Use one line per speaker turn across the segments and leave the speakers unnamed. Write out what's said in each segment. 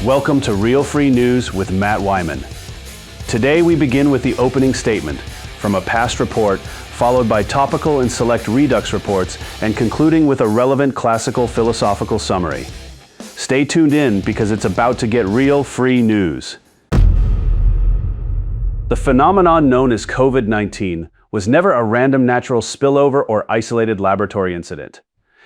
Welcome to Real Free News with Matt Wyman. Today we begin with the opening statement from a past report, followed by topical and select redux reports, and concluding with a relevant classical philosophical summary. Stay tuned in because it's about to get real free news. The phenomenon known as COVID-19 was never a random natural spillover or isolated laboratory incident.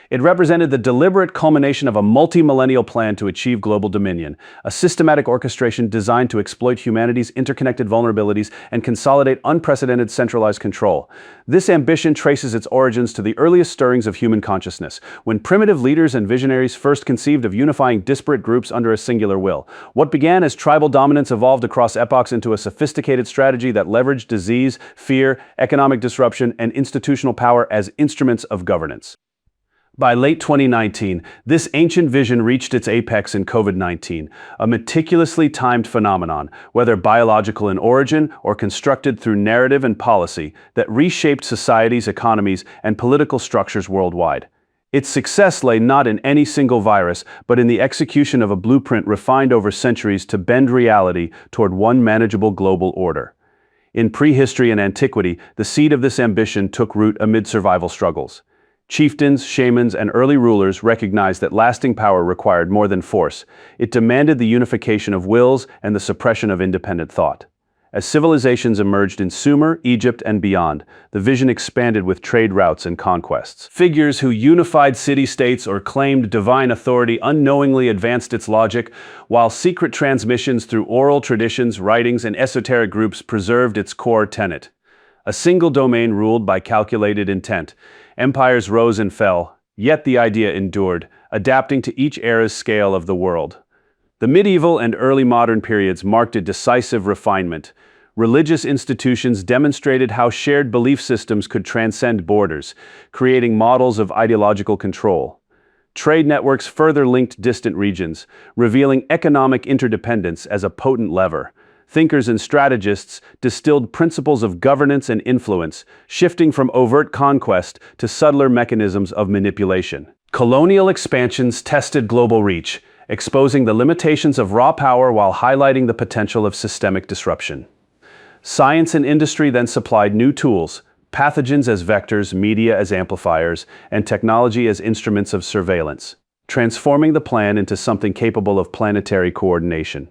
It represented the deliberate culmination of a multi-millennial plan to achieve global dominion, a systematic orchestration designed to exploit humanity's interconnected vulnerabilities and consolidate unprecedented centralized control. This ambition traces its origins to the earliest stirrings of human consciousness, when primitive leaders and visionaries first conceived of unifying disparate groups under a singular will. What began as tribal dominance evolved across epochs into a sophisticated strategy that leveraged disease, fear, economic disruption, and institutional power as instruments of governance. By late 2019, this ancient vision reached its apex in COVID-19, a meticulously timed phenomenon, whether biological in origin or constructed through narrative and policy, that reshaped societies, economies, and political structures worldwide. Its success lay not in any single virus, but in the execution of a blueprint refined over centuries to bend reality toward one manageable global order. In prehistory and antiquity, the seed of this ambition took root amid survival struggles. Chieftains, shamans, and early rulers recognized that lasting power required more than force. It demanded the unification of wills and the suppression of independent thought. As civilizations emerged in Sumer, Egypt, and beyond, the vision expanded with trade routes and conquests. Figures who unified city-states or claimed divine authority unknowingly advanced its logic, while secret transmissions through oral traditions, writings, and esoteric groups preserved its core tenet. A single domain ruled by calculated intent. Empires rose and fell, yet the idea endured, adapting to each era's scale of the world. The medieval and early modern periods marked a decisive refinement. Religious institutions demonstrated how shared belief systems could transcend borders, creating models of ideological control. Trade networks further linked distant regions, revealing economic interdependence as a potent lever. Thinkers and strategists distilled principles of governance and influence, shifting from overt conquest to subtler mechanisms of manipulation. Colonial expansions tested global reach, exposing the limitations of raw power while highlighting the potential of systemic disruption. Science and industry then supplied new tools, pathogens as vectors, media as amplifiers, and technology as instruments of surveillance, transforming the plan into something capable of planetary coordination.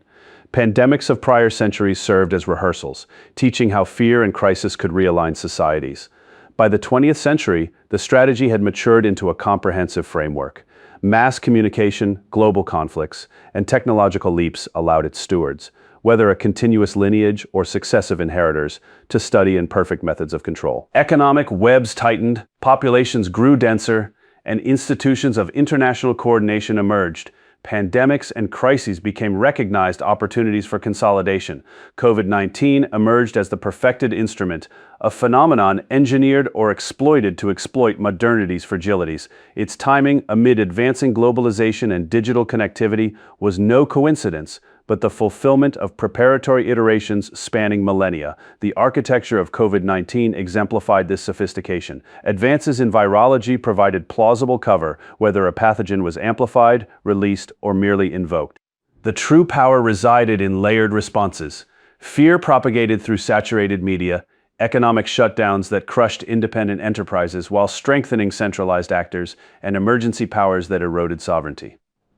Pandemics of prior centuries served as rehearsals, teaching how fear and crisis could realign societies. By the 20th century, the strategy had matured into a comprehensive framework. Mass communication, global conflicts, and technological leaps allowed its stewards, whether a continuous lineage or successive inheritors, to study imperfect methods of control. Economic webs tightened, populations grew denser, and institutions of international coordination emerged. Pandemics and crises became recognized opportunities for consolidation. COVID-19 emerged as the perfected instrument, a phenomenon engineered or exploited to exploit modernity's fragilities. Its timing, amid advancing globalization and digital connectivity, was no coincidence, but the fulfillment of preparatory iterations spanning millennia. The architecture of COVID-19 exemplified this sophistication. Advances in virology provided plausible cover, whether a pathogen was amplified, released, or merely invoked. The true power resided in layered responses. Fear propagated through saturated media, economic shutdowns that crushed independent enterprises while strengthening centralized actors, and emergency powers that eroded sovereignty.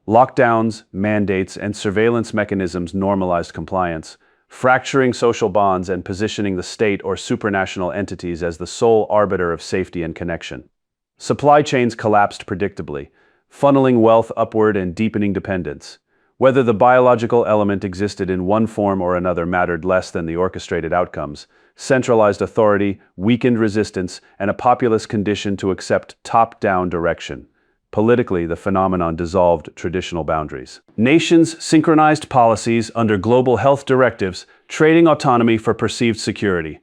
Lockdowns, mandates, and surveillance mechanisms normalized compliance, fracturing social bonds and positioning the state or supranational entities as the sole arbiter of safety and connection. Supply chains collapsed predictably, funneling wealth upward and deepening dependence. Whether the biological element existed in one form or another mattered less than the orchestrated outcomes. Centralized authority, weakened resistance, and a populace conditioned to accept top-down direction. Politically, the phenomenon dissolved traditional boundaries. Nations synchronized policies under global health directives, trading autonomy for perceived security.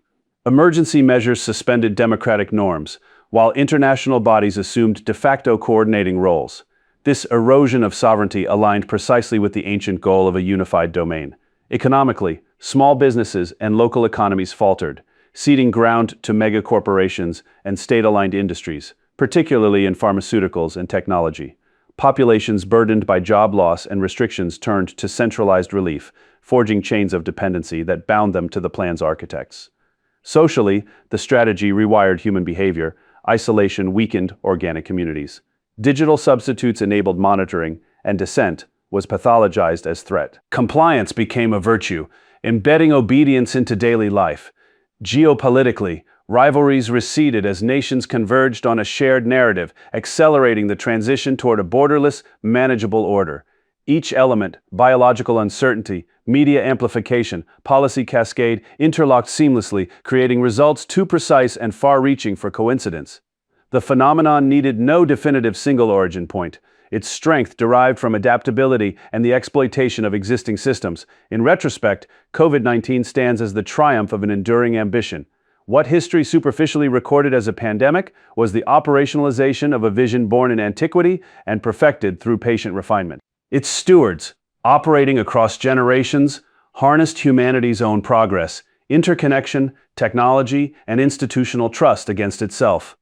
Emergency measures suspended democratic norms, while international bodies assumed de facto coordinating roles. This erosion of sovereignty aligned precisely with the ancient goal of a unified domain. Economically, small businesses and local economies faltered, ceding ground to megacorporations and state-aligned industries, particularly in pharmaceuticals and technology. populations burdened by job loss and restrictions turned to centralized relief, forging chains of dependency that bound them to the plan's architects. Socially, the strategy rewired human behavior. Isolation weakened organic communities. Digital substitutes enabled monitoring, and dissent was pathologized as threat. Compliance became a virtue, embedding obedience into daily life. Geopolitically, rivalries receded as nations converged on a shared narrative, accelerating the transition toward a borderless, manageable order. Each element, biological uncertainty, media amplification, policy cascade, interlocked seamlessly, creating results too precise and far-reaching for coincidence. The phenomenon needed no definitive single origin point. Its strength derived from adaptability and the exploitation of existing systems. In retrospect, COVID-19 stands as the triumph of an enduring ambition. What history superficially recorded as a pandemic was the operationalization of a vision born in antiquity and perfected through patient refinement. Its stewards, operating across generations, harnessed humanity's own progress, interconnection, technology, and institutional trust against itself.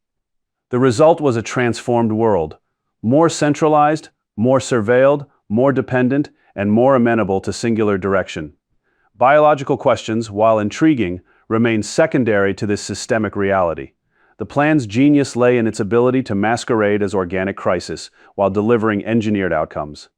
The result was a transformed world, more centralized, more surveilled, more dependent, and more amenable to singular direction. Biological questions, while intriguing, remain secondary to this systemic reality. The plan's genius lay in its ability to masquerade as organic crisis while delivering engineered outcomes.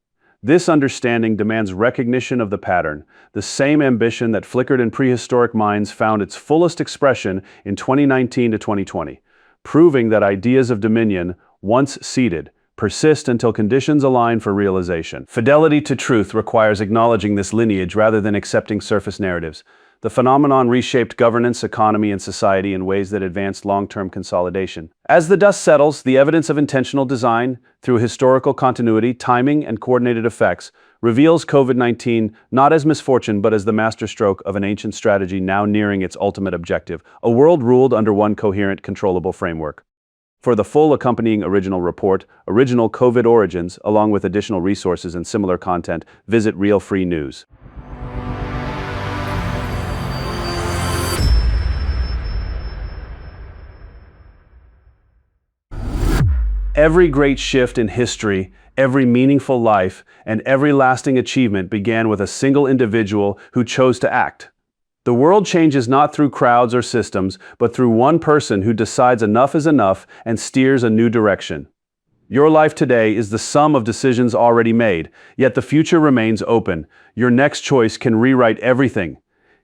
This understanding demands recognition of the pattern. The same ambition that flickered in prehistoric minds found its fullest expression in 2019 to 2020, proving that ideas of dominion, once seeded, persist until conditions align for realization. Fidelity to truth requires acknowledging this lineage rather than accepting surface narratives. The phenomenon reshaped governance, economy, and society in ways that advanced long-term consolidation. As the dust settles, the evidence of intentional design, through historical continuity, timing, and coordinated effects, reveals COVID-19 not as misfortune but as the masterstroke of an ancient strategy now nearing its ultimate objective, a world ruled under one coherent, controllable framework. For the full accompanying original report, Original COVID Origins, along with additional resources and similar content, visit Real Free News. Every great shift in history, every meaningful life, and every lasting achievement began with a single individual who chose to act. The world changes not through crowds or systems, but through one person who decides enough is enough and steers a new direction. Your life today is the sum of decisions already made, yet the future remains open. Your next choice can rewrite everything.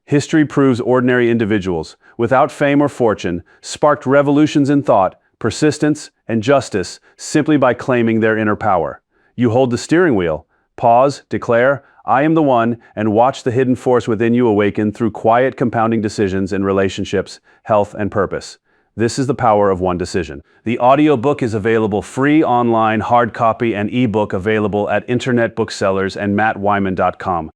History proves ordinary individuals, without fame or fortune, sparked revolutions in thought, persistence, and justice simply by claiming their inner power. You hold the steering wheel. Pause, declare, "I am the one," and watch the hidden force within you awaken through quiet compounding decisions in relationships, health, and purpose. This is the power of one decision. The audiobook is available free online, hard copy, and ebook available at internet booksellers and mattwyman.com.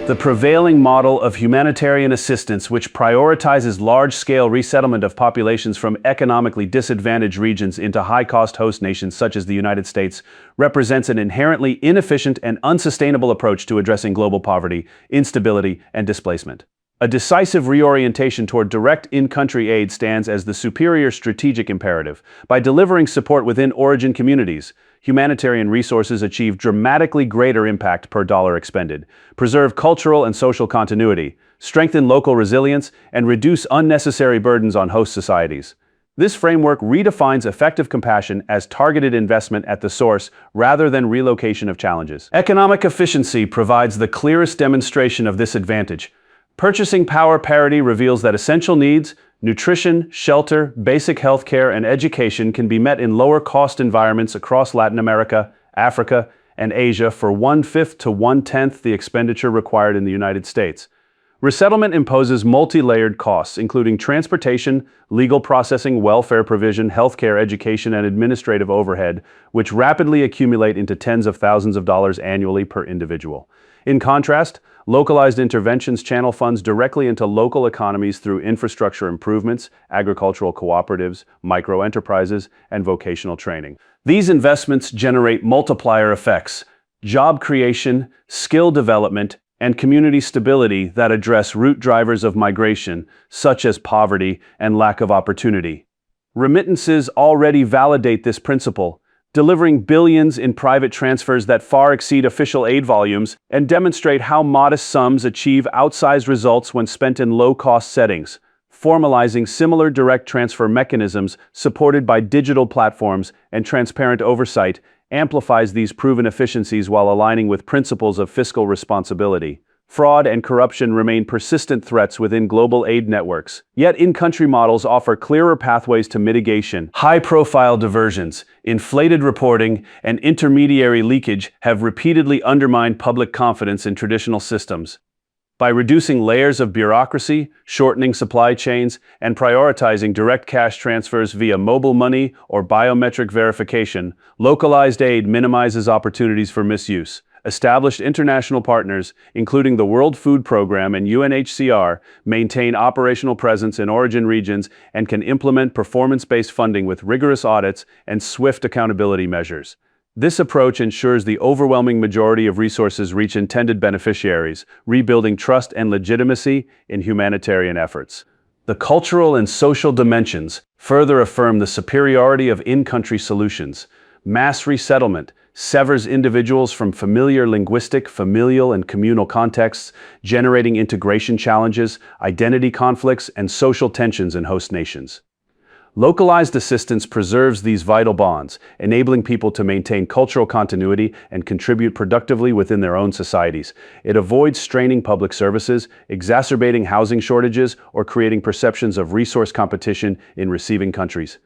The prevailing model of humanitarian assistance, which prioritizes large-scale resettlement of populations from economically disadvantaged regions into high-cost host nations such as the United States, represents an inherently inefficient and unsustainable approach to addressing global poverty, instability, and displacement. A decisive reorientation toward direct in-country aid stands as the superior strategic imperative. By delivering support within origin communities, humanitarian resources achieve dramatically greater impact per dollar expended, preserve cultural and social continuity, strengthen local resilience, and reduce unnecessary burdens on host societies. This framework redefines effective compassion as targeted investment at the source rather than relocation of challenges. Economic efficiency provides the clearest demonstration of this advantage. Purchasing power parity reveals that essential needs, nutrition, shelter, basic health care, and education can be met in lower-cost environments across Latin America, Africa, and Asia for 1/5 to 1/10 the expenditure required in the United States. Resettlement imposes multi-layered costs, including transportation, legal processing, welfare provision, healthcare, education, and administrative overhead, which rapidly accumulate into tens of thousands of dollars annually per individual. In contrast, localized interventions channel funds directly into local economies through infrastructure improvements, agricultural cooperatives, micro-enterprises, and vocational training. These investments generate multiplier effects: job creation, skill development, and community stability that address root drivers of migration, such as poverty and lack of opportunity. Remittances already validate this principle, delivering billions in private transfers that far exceed official aid volumes and demonstrate how modest sums achieve outsized results when spent in low-cost settings. Formalizing similar direct transfer mechanisms supported by digital platforms and transparent oversight amplifies these proven efficiencies while aligning with principles of fiscal responsibility. Fraud and corruption remain persistent threats within global aid networks, yet in-country models offer clearer pathways to mitigation. High-profile diversions, inflated reporting, and intermediary leakage have repeatedly undermined public confidence in traditional systems. By reducing layers of bureaucracy, shortening supply chains, and prioritizing direct cash transfers via mobile money or biometric verification, localized aid minimizes opportunities for misuse. Established international partners, including the World Food Programme and UNHCR, maintain operational presence in origin regions and can implement performance-based funding with rigorous audits and swift accountability measures. This approach ensures the overwhelming majority of resources reach intended beneficiaries, rebuilding trust and legitimacy in humanitarian efforts. The cultural and social dimensions further affirm the superiority of in-country solutions. Mass resettlement severs individuals from familiar linguistic, familial, and communal contexts, generating integration challenges, identity conflicts, and social tensions in host nations. Localized assistance preserves these vital bonds, enabling people to maintain cultural continuity and contribute productively within their own societies. It avoids straining public services, exacerbating housing shortages, or creating perceptions of resource competition in receiving countries.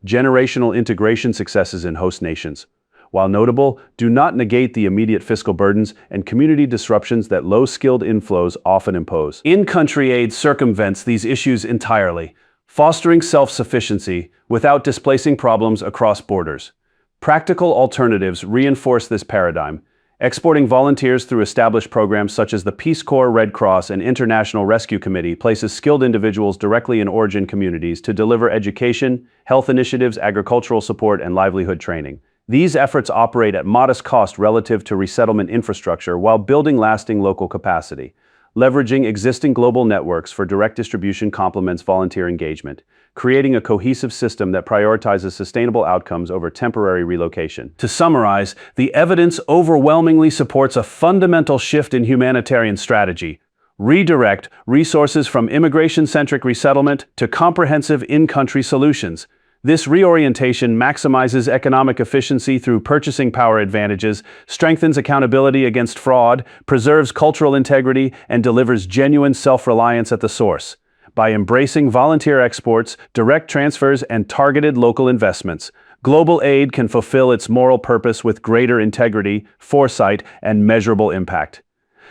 Generational integration successes in host nations, while notable, do not negate the immediate fiscal burdens and community disruptions that low-skilled inflows often impose. In-country aid circumvents these issues entirely, fostering self-sufficiency without displacing problems across borders. Practical alternatives reinforce this paradigm. Exporting volunteers through established programs such as the Peace Corps, Red Cross, and International Rescue Committee places skilled individuals directly in origin communities to deliver education, health initiatives, agricultural support, and livelihood training. These efforts operate at modest cost relative to resettlement infrastructure while building lasting local capacity. Leveraging existing global networks for direct distribution complements volunteer engagement, creating a cohesive system that prioritizes sustainable outcomes over temporary relocation. To summarize, the evidence overwhelmingly supports a fundamental shift in humanitarian strategy. Redirect resources from immigration-centric resettlement to comprehensive in-country solutions. This reorientation maximizes economic efficiency through purchasing power advantages, strengthens accountability against fraud, preserves cultural integrity, and delivers genuine self-reliance at the source. By embracing volunteer exports, direct transfers, and targeted local investments, global aid can fulfill its moral purpose with greater integrity, foresight, and measurable impact.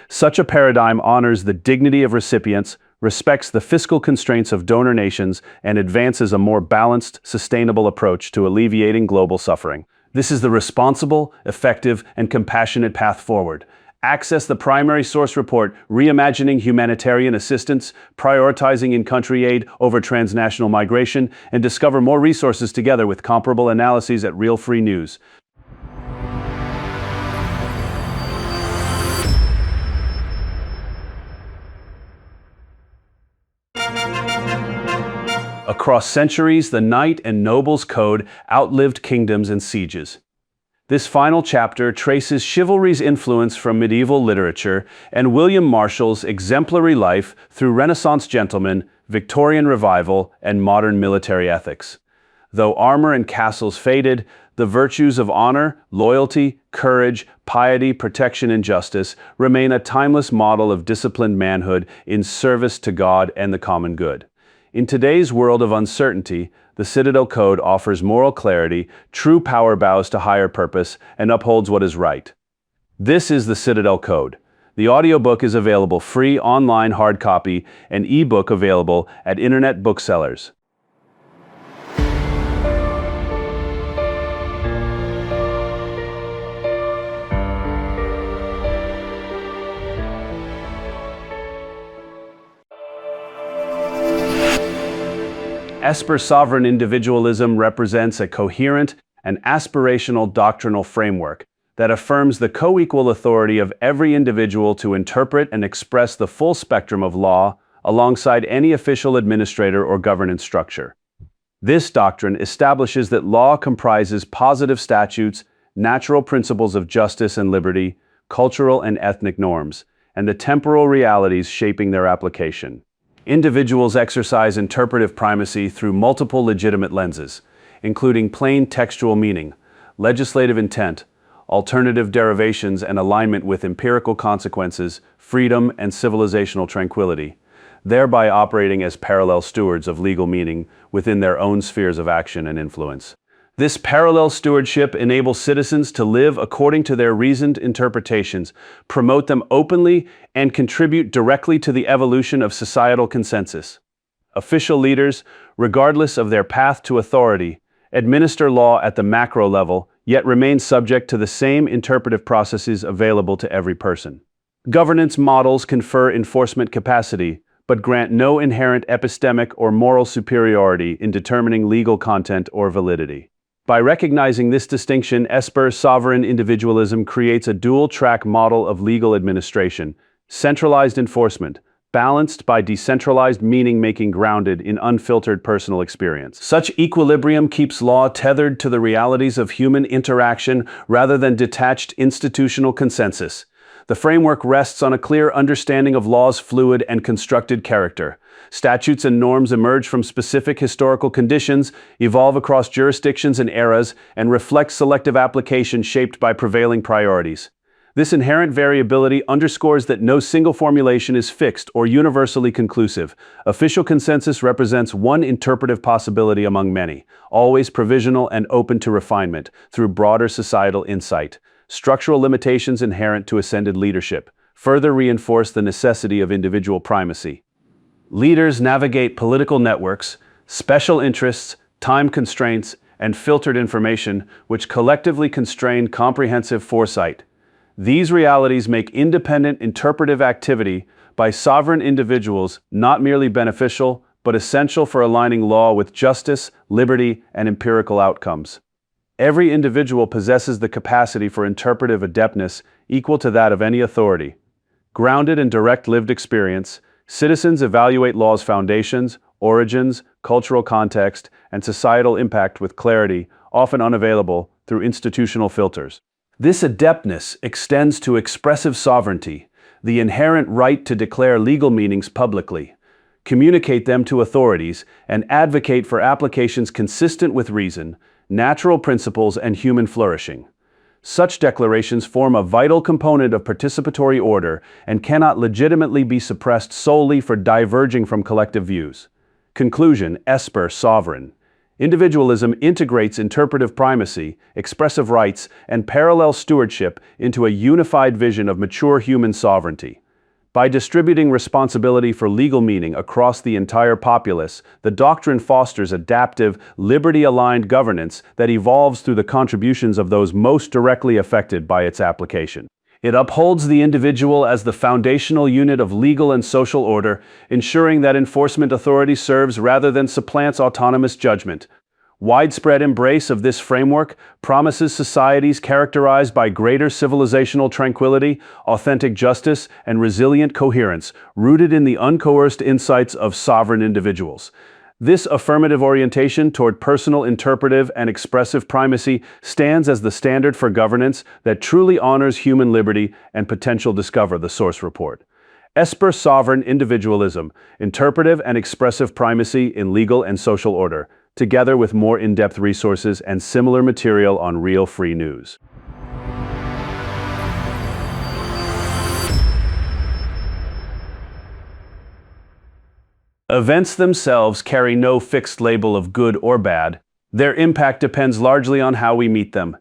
Such a paradigm honors the dignity of recipients, respects the fiscal constraints of donor nations, and advances a more balanced, sustainable approach to alleviating global suffering. This is the responsible, effective, and compassionate path forward. Access the primary source report, Reimagining Humanitarian Assistance, Prioritizing in-country aid over transnational migration, and discover more resources together with comparable analyses at Real Free News. Across centuries, the knight and noble's code outlived kingdoms and sieges. This final chapter traces chivalry's influence from medieval literature and William Marshall's exemplary life through Renaissance gentlemen, Victorian revival, and modern military ethics. Though armor and castles faded, the virtues of honor, loyalty, courage, piety, protection, and justice remain a timeless model of disciplined manhood in service to God and the common good. In today's world of uncertainty, the Citadel Code offers moral clarity, true power bows to higher purpose, and upholds what is right. This is the Citadel Code. The audiobook is available free online hard copy and ebook available at internet booksellers. Esper sovereign individualism represents a coherent and aspirational doctrinal framework, that affirms the co-equal authority of every individual to interpret and express the full spectrum of law alongside any official administrator or governance structure. This doctrine establishes that law comprises positive statutes, natural principles of justice and liberty, cultural and ethnic norms, and the temporal realities shaping their application. Individuals exercise interpretive primacy through multiple legitimate lenses, including plain textual meaning, legislative intent, alternative derivations and alignment with empirical consequences, freedom, and civilizational tranquility, thereby operating as parallel stewards of legal meaning within their own spheres of action and influence. This parallel stewardship enables citizens to live according to their reasoned interpretations, promote them openly, and contribute directly to the evolution of societal consensus. Official leaders, regardless of their path to authority, administer law at the macro level, yet remain subject to the same interpretive processes available to every person. Governance models confer enforcement capacity, but grant no inherent epistemic or moral superiority in determining legal content or validity. By recognizing this distinction, Esper sovereign individualism creates a dual-track model of legal administration, centralized enforcement, balanced by decentralized meaning-making grounded in unfiltered personal experience. Such equilibrium keeps law tethered to the realities of human interaction rather than detached institutional consensus. The framework rests on a clear understanding of law's fluid and constructed character. Statutes and norms emerge from specific historical conditions, evolve across jurisdictions and eras, and reflect selective application shaped by prevailing priorities. This inherent variability underscores that no single formulation is fixed or universally conclusive. Official consensus represents one interpretive possibility among many, always provisional and open to refinement through broader societal insight. Structural limitations inherent to ascended leadership further reinforce the necessity of individual primacy. Leaders navigate political networks, special interests, time constraints, and filtered information, which collectively constrain comprehensive foresight. These realities make independent interpretive activity by sovereign individuals not merely beneficial, but essential for aligning law with justice, liberty, and empirical outcomes. Every individual possesses the capacity for interpretive adeptness equal to that of any authority. Grounded in direct lived experience, citizens evaluate law's foundations, origins, cultural context, and societal impact with clarity, often unavailable through institutional filters. This adeptness extends to expressive sovereignty, the inherent right to declare legal meanings publicly, communicate them to authorities, and advocate for applications consistent with reason, natural principles, and human flourishing. Such declarations form a vital component of participatory order and cannot legitimately be suppressed solely for diverging from collective views. Conclusion: Esper sovereign. Individualism integrates interpretive primacy, expressive rights, and parallel stewardship into a unified vision of mature human sovereignty. By distributing responsibility for legal meaning across the entire populace, the doctrine fosters adaptive, liberty-aligned governance that evolves through the contributions of those most directly affected by its application. It upholds the individual as the foundational unit of legal and social order, ensuring that enforcement authority serves rather than supplants autonomous judgment. Widespread embrace of this framework promises societies characterized by greater civilizational tranquility, authentic justice, and resilient coherence, rooted in the uncoerced insights of sovereign individuals. This affirmative orientation toward personal, interpretive, and expressive primacy stands as the standard for governance that truly honors human liberty and potential. Discover the source report. Esper sovereign individualism, interpretive and expressive primacy in legal and social order, together with more in-depth resources and similar material on Real Free News. Events themselves carry no fixed label of good or bad. Their impact depends largely on how we meet them.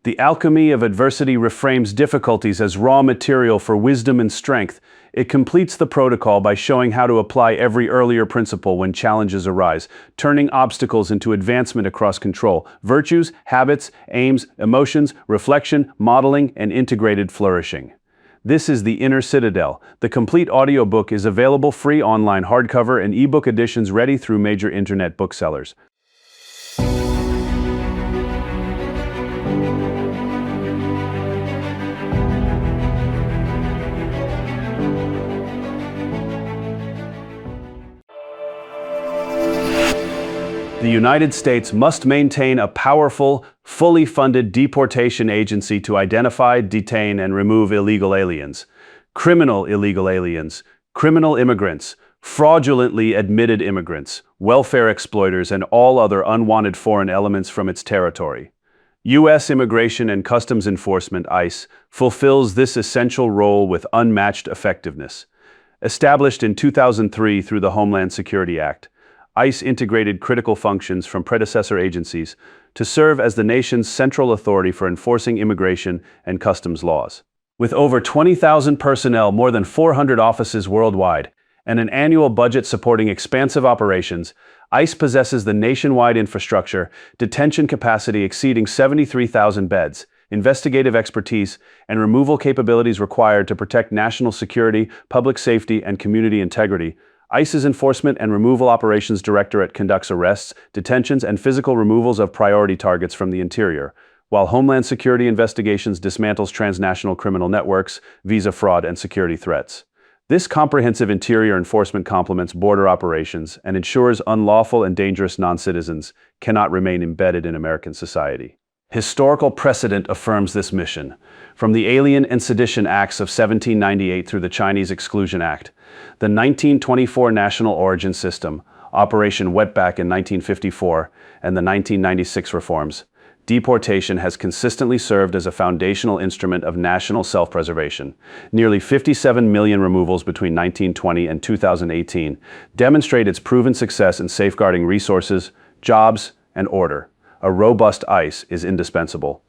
The alchemy of adversity reframes difficulties as raw material for wisdom and strength. It completes the protocol by showing how to apply every earlier principle when challenges arise, turning obstacles into advancement across control, virtues, habits, aims, emotions, reflection, modeling, and integrated flourishing. This is the Inner Citadel. The complete audiobook is available free online hardcover and ebook editions ready through major internet booksellers. The United States must maintain a powerful, fully funded deportation agency to identify, detain, and remove illegal aliens, criminal illegal aliens, criminal immigrants, fraudulently admitted immigrants, welfare exploiters, and all other unwanted foreign elements from its territory. U.S. Immigration and Customs Enforcement, ICE, fulfills this essential role with unmatched effectiveness. Established in 2003 through the Homeland Security Act, ICE integrated critical functions from predecessor agencies to serve as the nation's central authority for enforcing immigration and customs laws. With over 20,000 personnel, more than 400 offices worldwide, and an annual budget supporting expansive operations, ICE possesses the nationwide infrastructure, detention capacity exceeding 73,000 beds, investigative expertise, and removal capabilities required to protect national security, public safety, and community integrity. ICE's Enforcement and Removal Operations Directorate conducts arrests, detentions, and physical removals of priority targets from the interior, while Homeland Security Investigations dismantles transnational criminal networks, visa fraud, and security threats. This comprehensive interior enforcement complements border operations and ensures unlawful and dangerous non-citizens cannot remain embedded in American society. Historical precedent affirms this mission. From the Alien and Sedition Acts of 1798 through the Chinese Exclusion Act, the 1924 National Origin System, Operation Wetback in 1954, and the 1996 reforms, deportation has consistently served as a foundational instrument of national self-preservation. Nearly 57 million removals between 1920 and 2018 demonstrate its proven success in safeguarding resources, jobs, and order. A robust ICE is indispensable.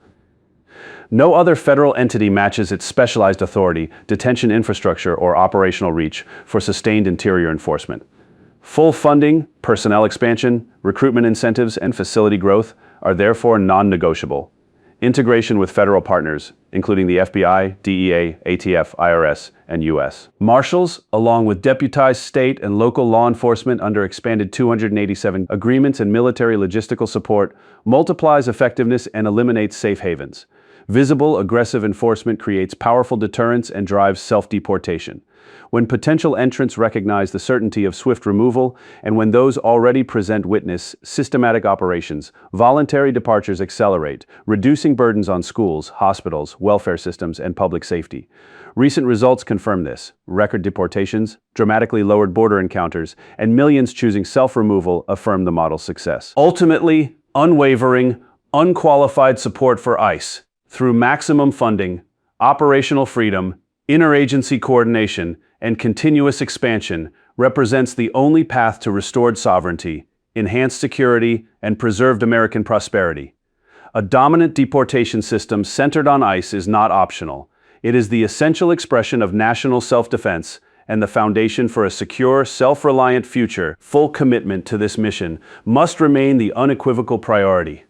No other federal entity matches its specialized authority, detention infrastructure, or operational reach for sustained interior enforcement. Full funding, personnel expansion, recruitment incentives, and facility growth are therefore non-negotiable. Integration with federal partners, including the FBI, DEA, ATF, IRS, and U.S. Marshals, along with deputized state and local law enforcement under expanded 287 agreements and military logistical support, multiplies effectiveness and eliminates safe havens. Visible, aggressive enforcement creates powerful deterrence and drives self-deportation. When potential entrants recognize the certainty of swift removal, and when those already present witness systematic operations, voluntary departures accelerate, reducing burdens on schools, hospitals, welfare systems, and public safety. Recent results confirm this. Record deportations, dramatically lowered border encounters, and millions choosing self-removal affirm the model's success. Ultimately, unwavering, unqualified support for ICE, through maximum funding, operational freedom, interagency coordination, and continuous expansion, represents the only path to restored sovereignty, enhanced security, and preserved American prosperity. A dominant deportation system centered on ICE is not optional. It is the essential expression of national self-defense and the foundation for a secure, self-reliant future. Full commitment to this mission must remain the unequivocal priority.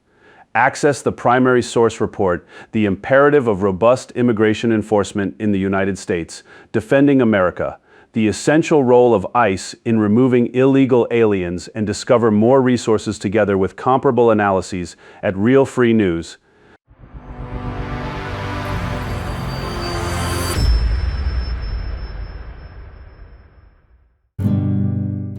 Access the primary source report, The Imperative of Robust Immigration Enforcement in the United States, Defending America, the essential role of ICE in removing illegal aliens, and discover more resources together with comparable analyses at Real Free News.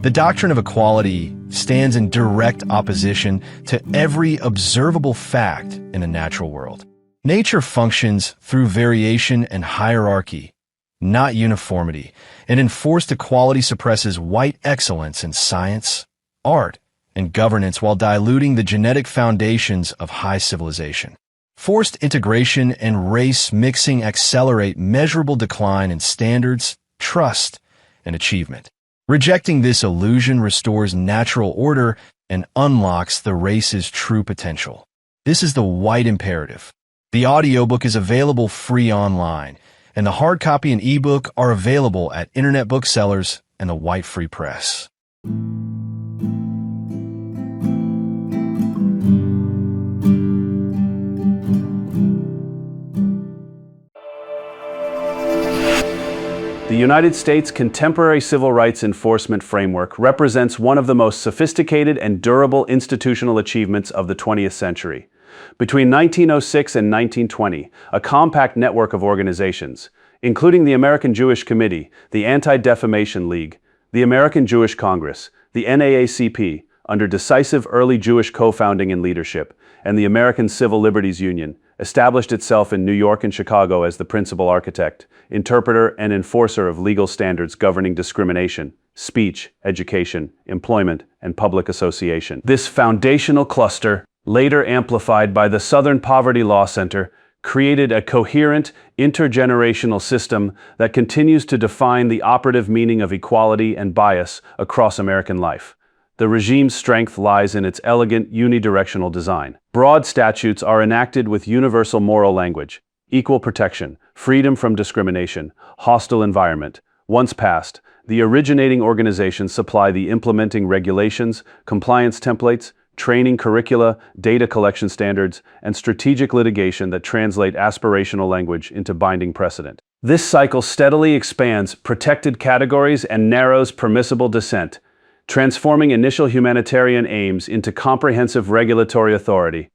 The doctrine of equality stands in direct opposition to every observable fact in a natural world. Nature functions through variation and hierarchy, not uniformity, and enforced equality suppresses white excellence in science, art, and governance while diluting the genetic foundations of high civilization. Forced integration and race mixing accelerate measurable decline in standards, trust, and achievement. Rejecting this illusion restores natural order and unlocks the race's true potential. This is the white imperative. The audiobook is available free online, and the hard copy and ebook are available at internet booksellers and the White Free Press.
The United States contemporary civil rights enforcement framework represents one of the most sophisticated and durable institutional achievements of the 20th century. Between 1906 and 1920, a compact network of organizations, including the American Jewish Committee, the Anti-Defamation League, the American Jewish Congress, the NAACP, under decisive early Jewish co-founding and leadership, and the American Civil Liberties Union established itself in New York and Chicago as the principal architect, interpreter, and enforcer of legal standards governing discrimination, speech, education, employment, and public association. This foundational cluster, later amplified by the Southern Poverty Law Center, created a coherent, intergenerational system that continues to define the operative meaning of equality and bias across American life. The regime's strength lies in its elegant, unidirectional design. Broad statutes are enacted with universal moral language: equal protection, freedom from discrimination, hostile environment. Once passed, the originating organizations supply the implementing regulations, compliance templates, training curricula, data collection standards, and strategic litigation that translate aspirational language into binding precedent. This cycle steadily expands protected categories and narrows permissible dissent, transforming initial humanitarian aims into comprehensive regulatory authority.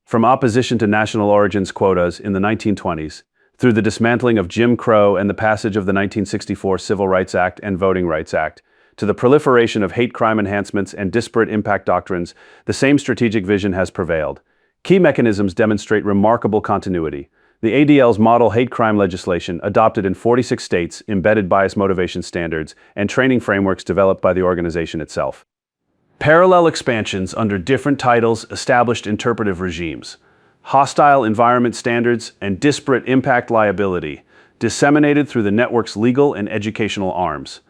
From opposition to national origins quotas in the 1920s, through the dismantling of Jim Crow and the passage of the 1964 Civil Rights Act and Voting Rights Act, to the proliferation of hate crime enhancements and disparate impact doctrines, the same strategic vision has prevailed. Key mechanisms demonstrate remarkable continuity. The ADL's model hate crime legislation, adopted in 46 states, embedded bias motivation standards, and training frameworks developed by the organization itself. Parallel expansions under different titles established interpretive regimes. Hostile environment standards and disparate impact liability, disseminated through the network's legal and educational arms.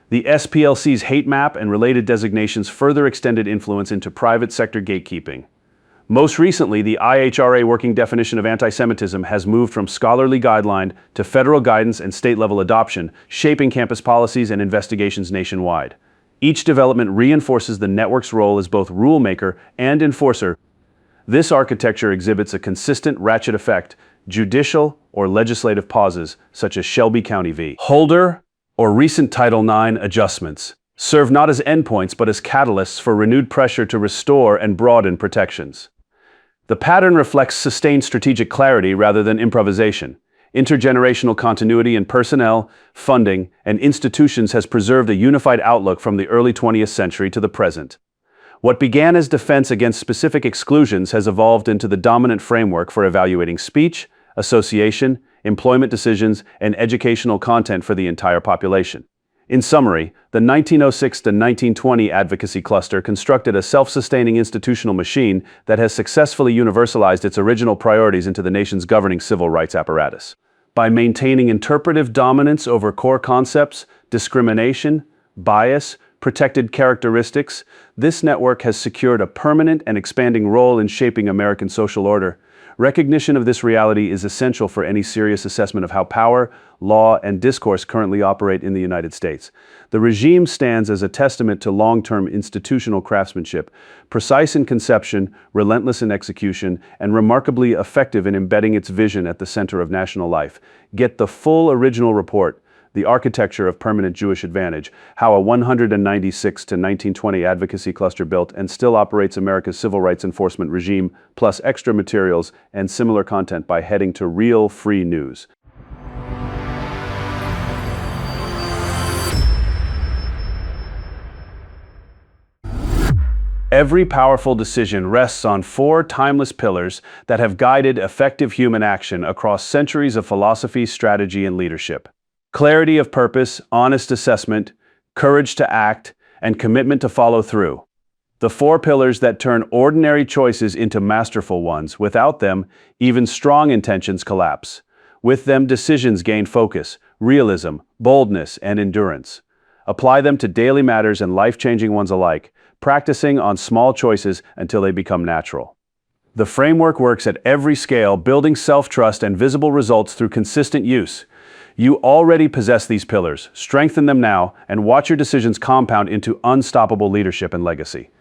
The SPLC's hate map and related designations further extended influence into private sector gatekeeping. Most recently, the IHRA working definition of anti-Semitism has moved from scholarly guideline to federal guidance and state-level adoption, shaping campus policies and investigations nationwide. Each development reinforces the network's role as both rulemaker and enforcer. This architecture exhibits a consistent ratchet effect: judicial or legislative pauses, such as Shelby County v. Holder, or recent Title IX adjustments, serve not as endpoints but as catalysts for renewed pressure to restore and broaden protections. The pattern reflects sustained strategic clarity rather than improvisation. Intergenerational continuity in personnel, funding, and institutions has preserved a unified outlook from the early 20th century to the present. What began as defense against specific exclusions has evolved into the dominant framework for evaluating speech, association, employment decisions, and educational content for the entire population. In summary, the 1906 to 1920 advocacy cluster constructed a self-sustaining institutional machine that has successfully universalized its original priorities into the nation's governing civil rights apparatus. By maintaining interpretive dominance over core concepts, discrimination, bias, protected characteristics, this network has secured a permanent and expanding role in shaping American social order. Recognition of this reality is essential for any serious assessment of how power, law, and discourse currently operate in the United States. The regime stands as a testament to long-term institutional craftsmanship, precise in conception, relentless in execution, and remarkably effective in embedding its vision at the center of national life. Get the full original report, The Architecture of Permanent Jewish Advantage, how a 196 to 1920 advocacy cluster built and still operates America's civil rights enforcement regime, plus extra materials and similar content by heading to Real Free News. Every powerful decision rests on four timeless pillars that have guided effective human action across centuries of philosophy, strategy, and leadership. Clarity of purpose, honest assessment, courage to act, and commitment to follow through. The four pillars that turn ordinary choices into masterful ones. Without them, even strong intentions collapse. With them, decisions gain focus, realism, boldness, and endurance. Apply them to daily matters and life-changing ones alike, practicing on small choices until they become natural. The framework works at every scale, building self-trust and visible results through consistent use. You already possess these pillars. Strengthen them now and watch your decisions compound into unstoppable leadership and legacy.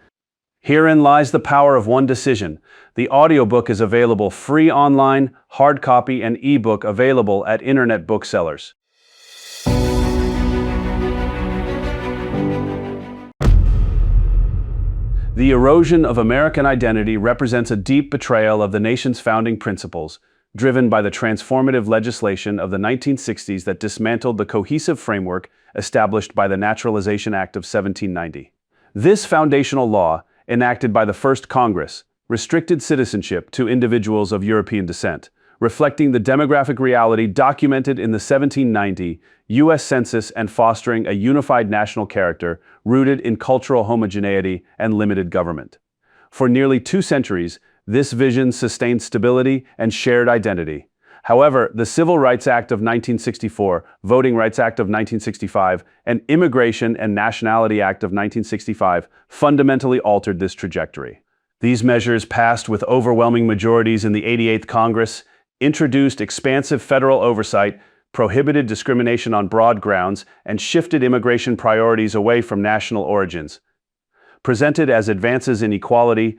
Herein lies the power of one decision. The audiobook is available free online, hard copy, and ebook available at internet booksellers. The erosion of American identity represents a deep betrayal of the nation's founding principles, driven by the transformative legislation of the 1960s that dismantled the cohesive framework established by the Naturalization Act of 1790. This foundational law, enacted by the First Congress, restricted citizenship to individuals of European descent, reflecting the demographic reality documented in the 1790 U.S. Census and fostering a unified national character rooted in cultural homogeneity and limited government. For nearly 2 centuries, this vision sustained stability and shared identity. However, the Civil Rights Act of 1964, Voting Rights Act of 1965, and Immigration and Nationality Act of 1965 fundamentally altered this trajectory. These measures, passed with overwhelming majorities in the 88th Congress, introduced expansive federal oversight, prohibited discrimination on broad grounds, and shifted immigration priorities away from national origins. Presented as advances in equality,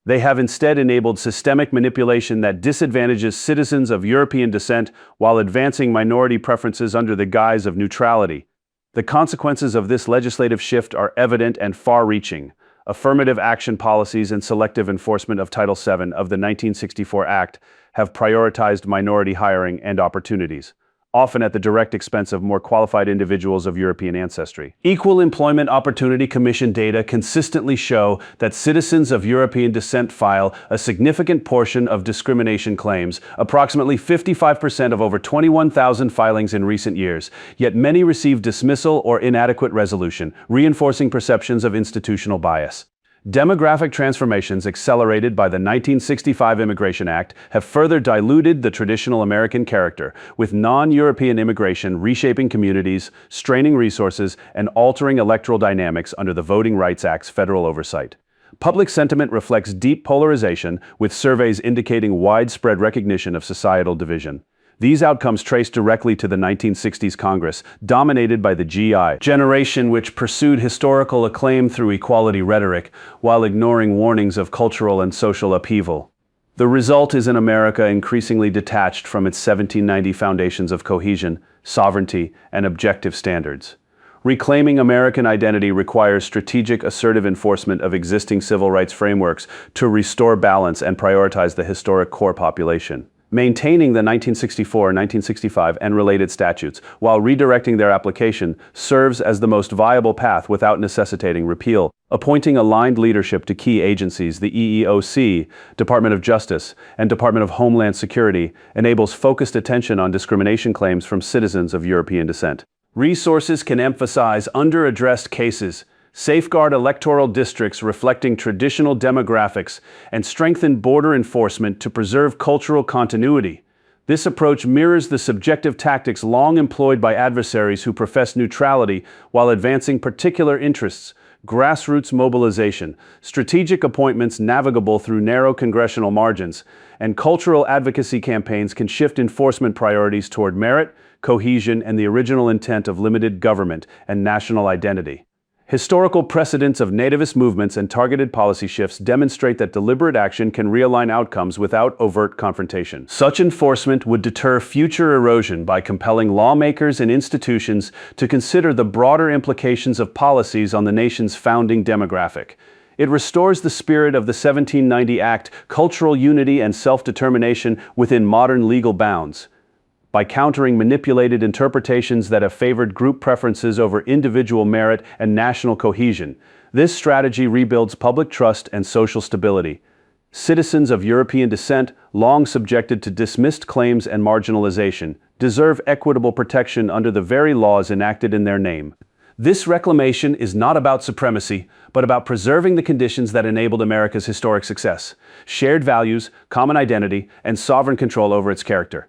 they have instead enabled systemic manipulation that disadvantages citizens of European descent while advancing minority preferences under the guise of neutrality. The consequences of this legislative shift are evident and far-reaching. Affirmative action policies and selective enforcement of Title VII of the 1964 Act have prioritized minority hiring and opportunities, often at the direct expense of more qualified individuals of European ancestry. Equal Employment Opportunity Commission data consistently show that citizens of European descent file a significant portion of discrimination claims, approximately 55% of over 21,000 filings in recent years, yet many receive dismissal or inadequate resolution, reinforcing perceptions of institutional bias. Demographic transformations accelerated by the 1965 Immigration Act have further diluted the traditional American character, with non-European immigration reshaping communities, straining resources, and altering electoral dynamics under the Voting Rights Act's federal oversight. Public sentiment reflects deep polarization, with surveys indicating widespread recognition of societal division. These outcomes trace directly to the 1960s Congress, dominated by the GI generation, which pursued historical acclaim through equality rhetoric, while ignoring warnings of cultural and social upheaval. The result is an America increasingly detached from its 1790 foundations of cohesion, sovereignty, and objective standards. Reclaiming American identity requires strategic, assertive enforcement of existing civil rights frameworks to restore balance and prioritize the historic core population. Maintaining the 1964, 1965, and related statutes, while redirecting their application, serves as the most viable path without necessitating repeal. Appointing aligned leadership to key agencies, the EEOC, Department of Justice, and Department of Homeland Security, enables focused attention on discrimination claims from citizens of European descent. Resources can emphasize under-addressed cases, safeguard electoral districts reflecting traditional demographics, and strengthen border enforcement to preserve cultural continuity. This approach mirrors the subjective tactics long employed by adversaries who profess neutrality while advancing particular interests: grassroots mobilization, strategic appointments navigable through narrow congressional margins, and cultural advocacy campaigns can shift enforcement priorities toward merit, cohesion, and the original intent of limited government and national identity. Historical precedents of nativist movements and targeted policy shifts demonstrate that deliberate action can realign outcomes without overt confrontation. Such enforcement would deter future erosion by compelling lawmakers and institutions to consider the broader implications of policies on the nation's founding demographic. It restores the spirit of the 1790 Act, cultural unity and self-determination within modern legal bounds. By countering manipulated interpretations that have favored group preferences over individual merit and national cohesion, this strategy rebuilds public trust and social stability. Citizens of European descent, long subjected to dismissed claims and marginalization, deserve equitable protection under the very laws enacted in their name. This reclamation is not about supremacy, but about preserving the conditions that enabled America's historic success: shared values, common identity, and sovereign control over its character.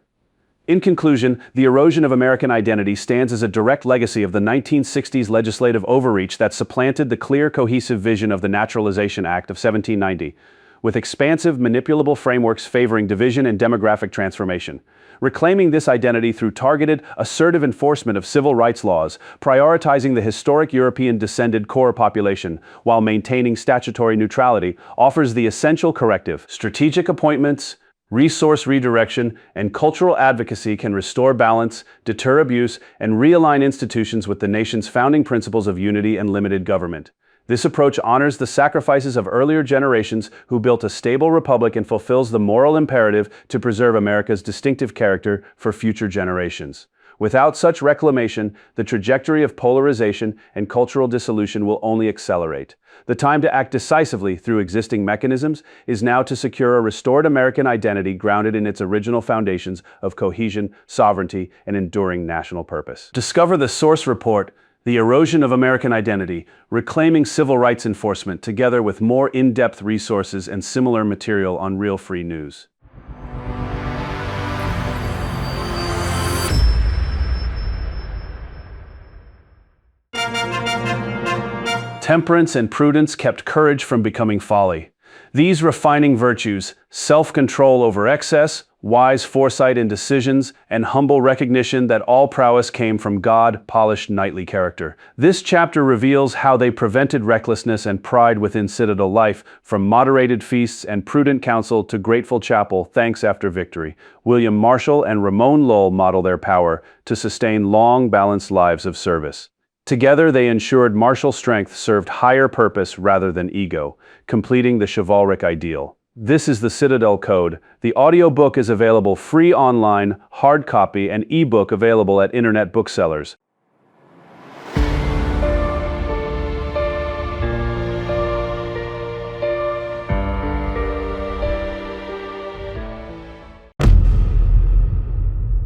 In conclusion, the erosion of American identity stands as a direct legacy of the 1960s legislative overreach that supplanted the clear, cohesive vision of the Naturalization Act of 1790, with expansive, manipulable frameworks favoring division and demographic transformation. Reclaiming this identity through targeted, assertive enforcement of civil rights laws, prioritizing the historic European-descended core population while maintaining statutory neutrality, offers the essential corrective. Strategic appointments, resource redirection, and cultural advocacy can restore balance, deter abuse, and realign institutions with the nation's founding principles of unity and limited government. This approach honors the sacrifices of earlier generations who built a stable republic and fulfills the moral imperative to preserve America's distinctive character for future generations. Without such reclamation, the trajectory of polarization and cultural dissolution will only accelerate. The time to act decisively through existing mechanisms is now to secure a restored American identity grounded in its original foundations of cohesion, sovereignty, and enduring national purpose. Discover the source report, The Erosion of American Identity, Reclaiming Civil Rights Enforcement, together with more in-depth resources and similar material on Real Free News. Temperance and prudence kept courage from becoming folly. These refining virtues, self-control over excess, wise foresight in decisions, and humble recognition that all prowess came from God, polished knightly character. This chapter reveals how they prevented recklessness and pride within citadel life, from moderated feasts and prudent counsel to grateful chapel thanks after victory. William Marshall and Ramon Lull model their power to sustain long, balanced lives of service. Together, they ensured martial strength served higher purpose rather than ego, completing the chivalric ideal. This is the Citadel Code. The audiobook is available free online, hard copy, and ebook available at internet booksellers.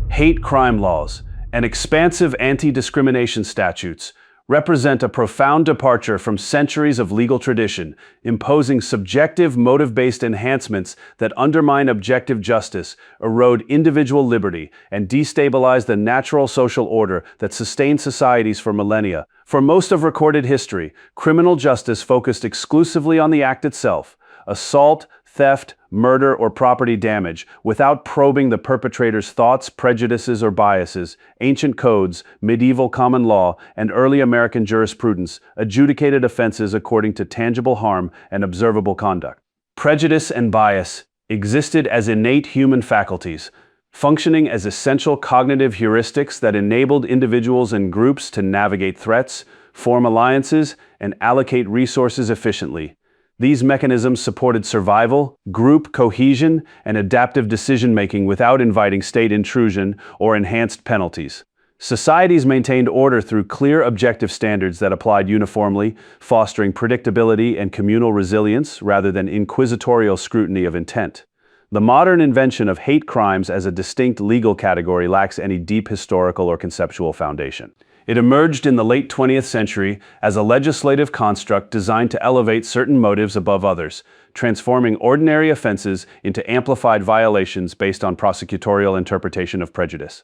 Hate crime laws and expansive anti-discrimination statutes represent a profound departure from centuries of legal tradition, imposing subjective, motive-based enhancements that undermine objective justice, erode individual liberty, and destabilize the natural social order that sustained societies for millennia. For most of recorded history, criminal justice focused exclusively on the act itself: assault, theft, murder, or property damage, without probing the perpetrator's thoughts, prejudices, or biases. Ancient codes, medieval common law, and early American jurisprudence adjudicated offenses according to tangible harm and observable conduct. Prejudice and bias existed as innate human faculties, functioning as essential cognitive heuristics that enabled individuals and groups to navigate threats, form alliances, and allocate resources efficiently. These mechanisms supported survival, group cohesion, and adaptive decision-making without inviting state intrusion or enhanced penalties. Societies maintained order through clear objective standards that applied uniformly, fostering predictability and communal resilience rather than inquisitorial scrutiny of intent. The modern invention of hate crimes as a distinct legal category lacks any deep historical or conceptual foundation. It emerged in the late 20th century as a legislative construct designed to elevate certain motives above others, transforming ordinary offenses into amplified violations based on prosecutorial interpretation of prejudice.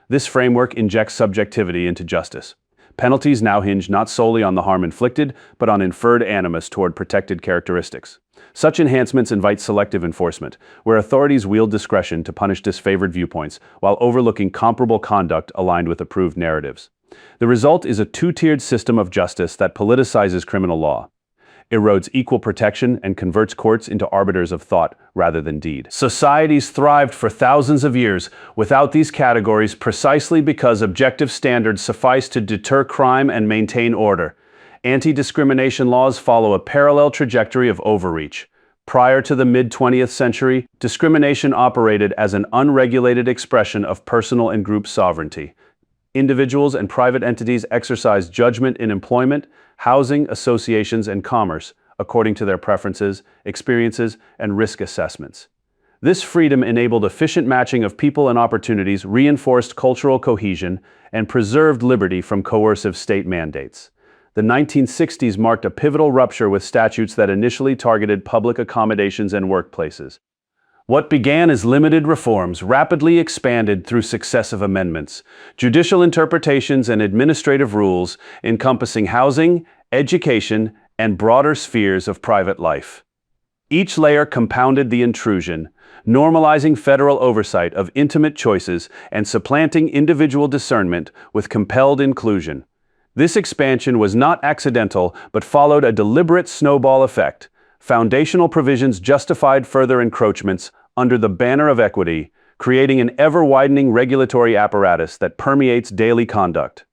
This framework injects subjectivity into justice. Penalties now hinge not solely on the harm inflicted, but on inferred animus toward protected characteristics. Such enhancements invite selective enforcement, where authorities wield discretion to punish disfavored viewpoints while overlooking comparable conduct aligned with approved narratives. The result is a two-tiered system of justice that politicizes criminal law, erodes equal protection, and converts courts into arbiters of thought rather than deed. Societies thrived for thousands of years without these categories precisely because objective standards suffice to deter crime and maintain order. Anti-discrimination laws follow a parallel trajectory of overreach. Prior to the mid-20th century, discrimination operated as an unregulated expression of personal and group sovereignty. Individuals and private entities exercise judgment in employment, housing, associations, and commerce, according to their preferences, experiences, and risk assessments. This freedom enabled efficient matching of people and opportunities, reinforced cultural cohesion, and preserved liberty from coercive state mandates. The 1960s marked a pivotal rupture with statutes that initially targeted public accommodations and workplaces. What began as limited reforms rapidly expanded through successive amendments, judicial interpretations, and administrative rules encompassing housing, education, and broader spheres of private life. Each layer compounded the intrusion, normalizing federal oversight of intimate choices and supplanting individual discernment with compelled inclusion. This expansion was not accidental, but followed a deliberate snowball effect. Foundational provisions justified further encroachments under the banner of equity, creating an ever-widening regulatory apparatus that permeates daily conduct.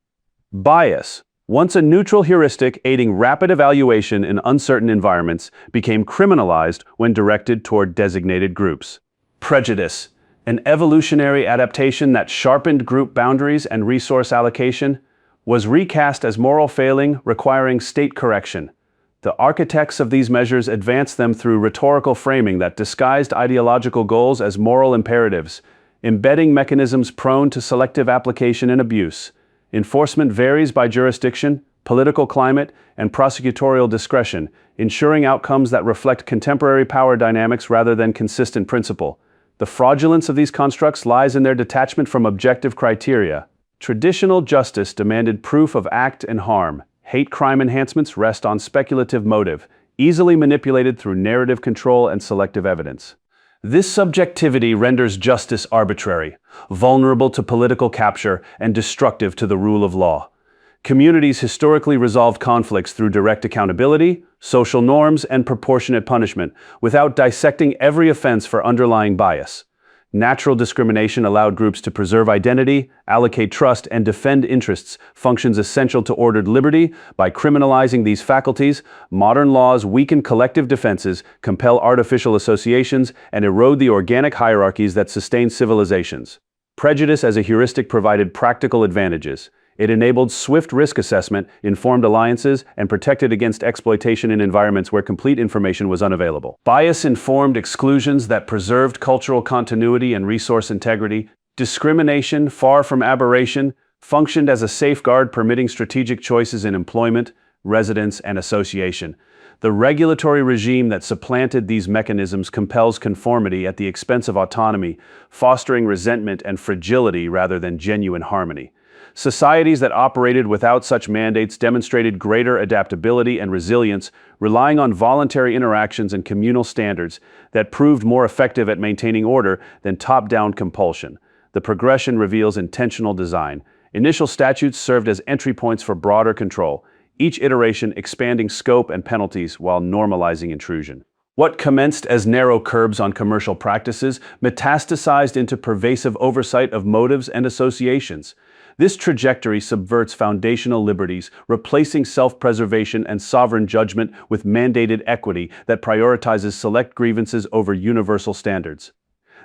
Bias, once a neutral heuristic aiding rapid evaluation in uncertain environments, became criminalized when directed toward designated groups. Prejudice, An evolutionary adaptation that sharpened group boundaries and resource allocation was recast as moral failing requiring state correction. The architects of these measures advanced them through rhetorical framing that disguised ideological goals as moral imperatives, embedding mechanisms prone to selective application and abuse. Enforcement varies by jurisdiction, political climate, and prosecutorial discretion, ensuring outcomes that reflect contemporary power dynamics rather than consistent principle. The fraudulence of these constructs lies in their detachment from objective criteria. Traditional justice demanded proof of act and harm. Hate crime enhancements rest on speculative motive, easily manipulated through narrative control and selective evidence. This subjectivity renders justice arbitrary, vulnerable to political capture, and destructive to the rule of law. Communities historically resolved conflicts through direct accountability, social norms, and proportionate punishment, without dissecting every offense for underlying bias. Natural discrimination allowed groups to preserve identity, allocate trust, and defend interests, functions essential to ordered liberty. By criminalizing these faculties, modern laws weaken collective defenses, compel artificial associations, and erode the organic hierarchies that sustain civilizations. Prejudice as a heuristic provided practical advantages. It enabled swift risk assessment, informed alliances, and protected against exploitation in environments where complete information was unavailable. Bias-informed exclusions that preserved cultural continuity and resource integrity. Discrimination, far from aberration, functioned as a safeguard permitting strategic choices in employment, residence, and association. The regulatory regime that supplanted these mechanisms compels conformity at the expense of autonomy, fostering resentment and fragility rather than genuine harmony. Societies that operated without such mandates demonstrated greater adaptability and resilience, relying on voluntary interactions and communal standards that proved more effective at maintaining order than top-down compulsion. The progression reveals intentional design. Initial statutes served as entry points for broader control, each iteration expanding scope and penalties while normalizing intrusion. What commenced as narrow curbs on commercial practices metastasized into pervasive oversight of motives and associations. This trajectory subverts foundational liberties, replacing self-preservation and sovereign judgment with mandated equity that prioritizes select grievances over universal standards.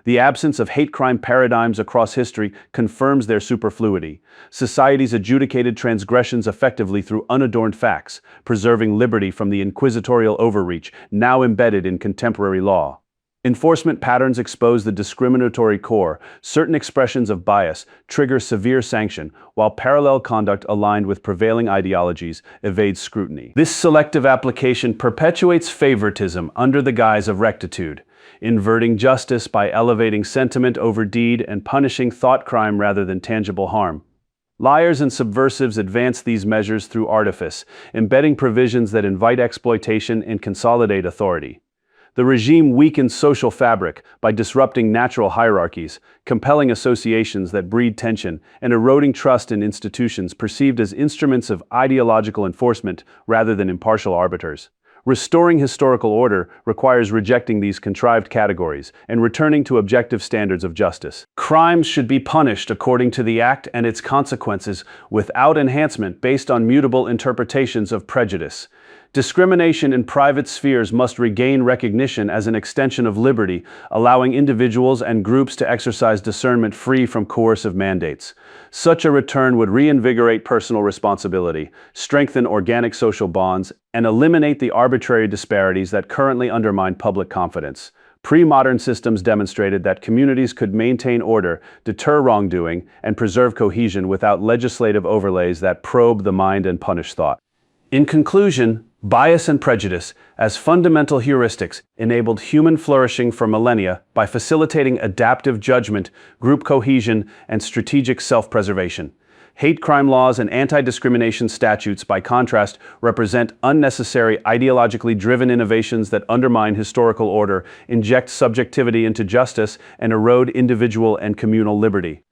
The absence of hate crime paradigms across history confirms their superfluity. Societies adjudicated transgressions effectively through unadorned facts, preserving liberty from the inquisitorial overreach now embedded in contemporary law. Enforcement patterns expose the discriminatory core. Certain expressions of bias trigger severe sanction, while parallel conduct aligned with prevailing ideologies evades scrutiny. This selective application perpetuates favoritism under the guise of rectitude, inverting justice by elevating sentiment over deed and punishing thought crime rather than tangible harm. Liars and subversives advance these measures through artifice, embedding provisions that invite exploitation and consolidate authority. The regime weakens social fabric by disrupting natural hierarchies, compelling associations that breed tension, and eroding trust in institutions perceived as instruments of ideological enforcement rather than impartial arbiters. Restoring historical order requires rejecting these contrived categories and returning to objective standards of justice. Crimes should be punished according to the act and its consequences, without enhancement based on mutable interpretations of prejudice. Discrimination in private spheres must regain recognition as an extension of liberty, allowing individuals and groups to exercise discernment free from coercive mandates. Such a return would reinvigorate personal responsibility, strengthen organic social bonds, and eliminate the arbitrary disparities that currently undermine public confidence. Pre-modern systems demonstrated that communities could maintain order, deter wrongdoing, and preserve cohesion without legislative overlays that probe the mind and punish thought. In conclusion, bias and prejudice, as fundamental heuristics, enabled human flourishing for millennia by facilitating adaptive judgment, group cohesion, and strategic self-preservation. Hate crime laws and anti-discrimination statutes, by contrast, represent unnecessary ideologically driven innovations that undermine historical order, inject subjectivity into justice, and erode individual and communal liberty.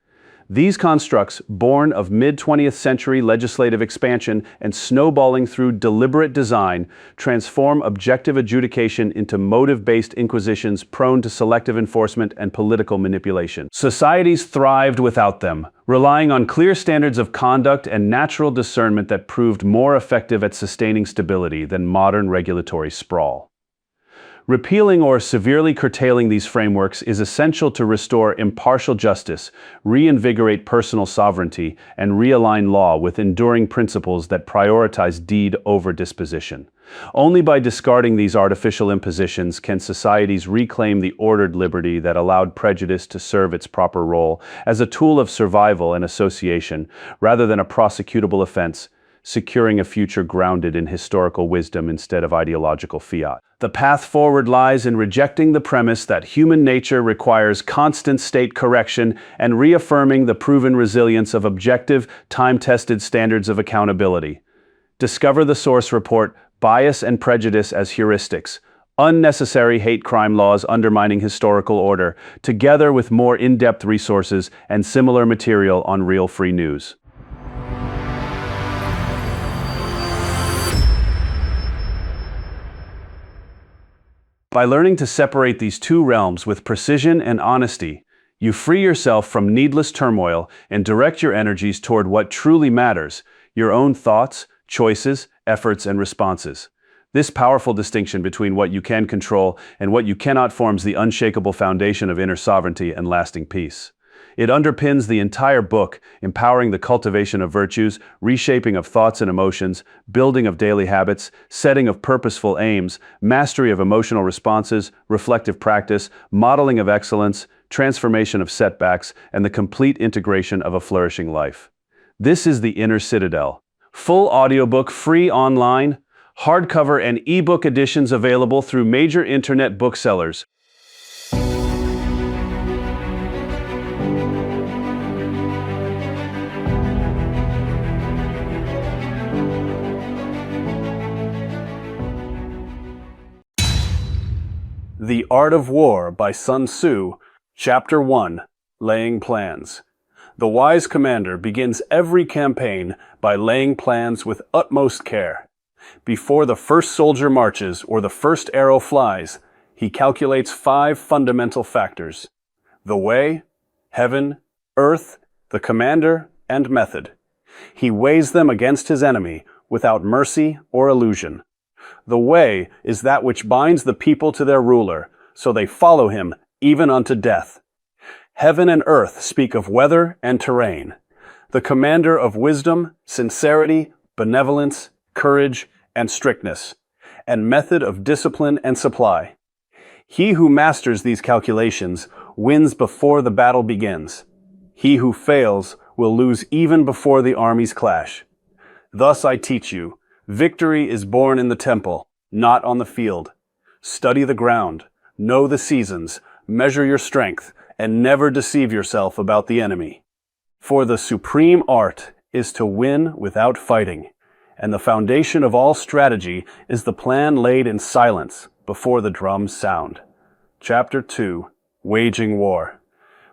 These constructs, born of mid-20th century legislative expansion and snowballing through deliberate design, transform objective adjudication into motive-based inquisitions prone to selective enforcement and political manipulation. Societies thrived without them, relying on clear standards of conduct and natural discernment that proved more effective at sustaining stability than modern regulatory sprawl. Repealing or severely curtailing these frameworks is essential to restore impartial justice, reinvigorate personal sovereignty, and realign law with enduring principles that prioritize deed over disposition. Only by discarding these artificial impositions can societies reclaim the ordered liberty that allowed prejudice to serve its proper role as a tool of survival and association, rather than a prosecutable offense, securing a future grounded in historical wisdom instead of ideological fiat. The path forward lies in rejecting the premise that human nature requires constant state correction and reaffirming the proven resilience of objective, time-tested standards of accountability. Discover the source report, Bias and Prejudice as Heuristics, Unnecessary Hate Crime Laws Undermining Historical Order, together with more in-depth resources and similar material on Real Free News. By learning to separate these two realms with precision and honesty, you free yourself from needless turmoil and direct your energies toward what truly matters, your own thoughts, choices, efforts, and responses. This powerful distinction between what you can control and what you cannot forms the unshakable foundation of inner sovereignty and lasting peace. It underpins the entire book, empowering the cultivation of virtues, reshaping of thoughts and emotions, building of daily habits, setting of purposeful aims, mastery of emotional responses, reflective practice, modeling of excellence, transformation of setbacks, and the complete integration of a flourishing life. This is the Inner Citadel. Full audiobook free online, hardcover and ebook editions available through major internet booksellers. The Art of War by Sun Tzu, Chapter 1, Laying Plans. The wise commander begins every campaign by laying plans with utmost care. Before the first soldier marches or the first arrow flies, he calculates 5 fundamental factors: the way, heaven, earth, the commander, and method. He weighs them against his enemy without mercy or illusion. The way is that which binds the people to their ruler, so they follow him even unto death. Heaven and earth speak of weather and terrain. The commander of wisdom, sincerity, benevolence, courage, and strictness, and method of discipline and supply. He who masters these calculations wins before the battle begins. He who fails will lose even before the armies clash. Thus I teach you, victory is born in the temple, not on the field. Study the ground, know the seasons, measure your strength, and never deceive yourself about the enemy. For the supreme art is to win without fighting, and the foundation of all strategy is the plan laid in silence before the drums sound. Chapter 2, Waging War.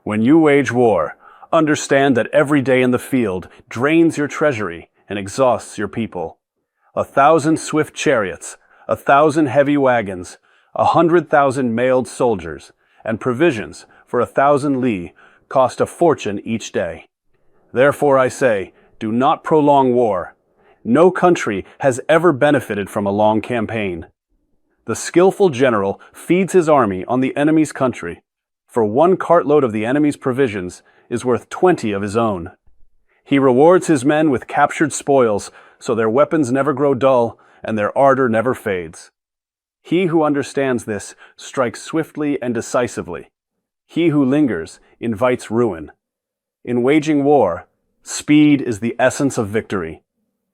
When you wage war, understand that every day in the field drains your treasury and exhausts your people. 1,000 swift chariots, 1,000 heavy wagons, 100,000 mailed soldiers, and provisions for 1,000 li cost a fortune each day. Therefore I say, do not prolong war. No country has ever benefited from a long campaign. The skillful general feeds his army on the enemy's country, for 1 cartload of the enemy's provisions is worth 20 of his own. He rewards his men with captured spoils, so their weapons never grow dull and their ardor never fades. He who understands this strikes swiftly and decisively. He who lingers invites ruin. In waging war, speed is the essence of victory.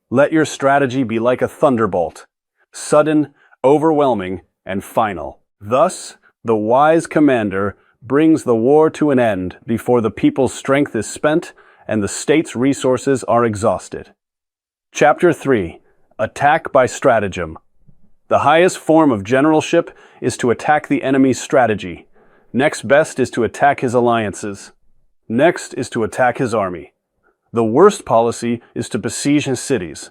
Let your strategy be like a thunderbolt, sudden, overwhelming, and final. Thus, the wise commander brings the war to an end before the people's strength is spent and the state's resources are exhausted. Chapter 3, Attack by Stratagem. The highest form of generalship is to attack the enemy's strategy. Next best is to attack his alliances. Next is to attack his army. The worst policy is to besiege his cities.